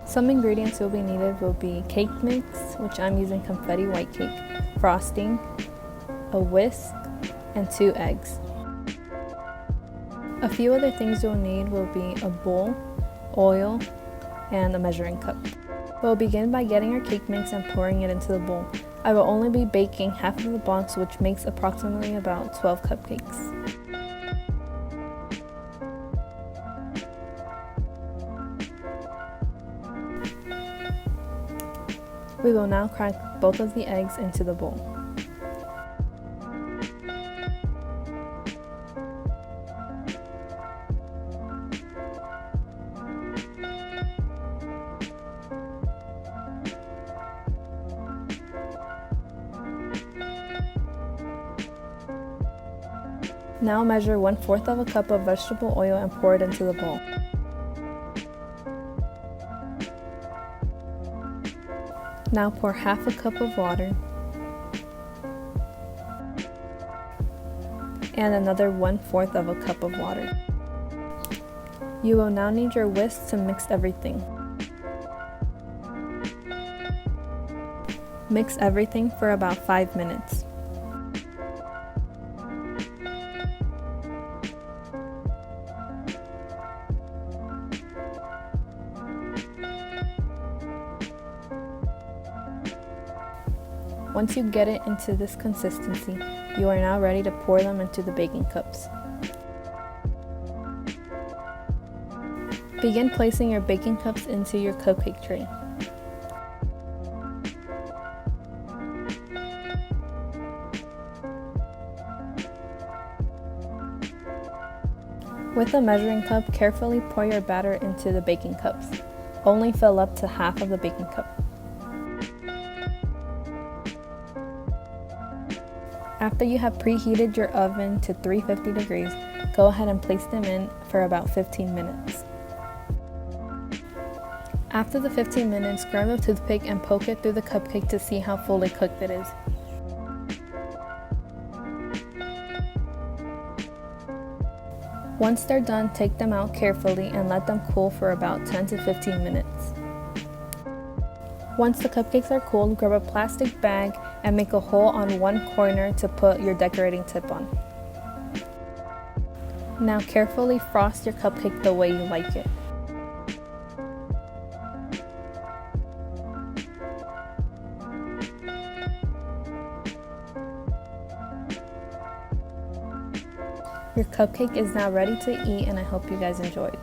Some ingredients will be needed will be cake mix, which I'm using confetti white cake, frosting, a whisk, and 2 eggs. A few other things you'll need will be a bowl, oil, and a measuring cup. We'll begin by getting our cake mix and pouring it into the bowl. I will only be baking half of the box, which makes approximately about 12 cupcakes. We will now crack both of the eggs into the bowl. Now measure 1/4 of a cup of vegetable oil and pour it into the bowl. Now pour half a cup of water and another 1/4 of a cup of water. You will now need your whisk to mix everything. Mix everything for about 5 minutes. Once you get it into this consistency, you are now ready to pour them into the baking cups. Begin placing your baking cups into your cupcake tray. With a measuring cup, carefully pour your batter into the baking cups. Only fill up to half of the baking cup. After you have preheated your oven to 350 degrees, go ahead and place them in for about 15 minutes. After the 15 minutes, grab a toothpick and poke it through the cupcake to see how fully cooked it is. Once they're done, take them out carefully and let them cool for about 10 to 15 minutes. Once the cupcakes are cooled, grab a plastic bag and make a hole on one corner to put your decorating tip on. Now carefully frost your cupcake the way you like it. Your cupcake is now ready to eat, and I hope you guys enjoyed.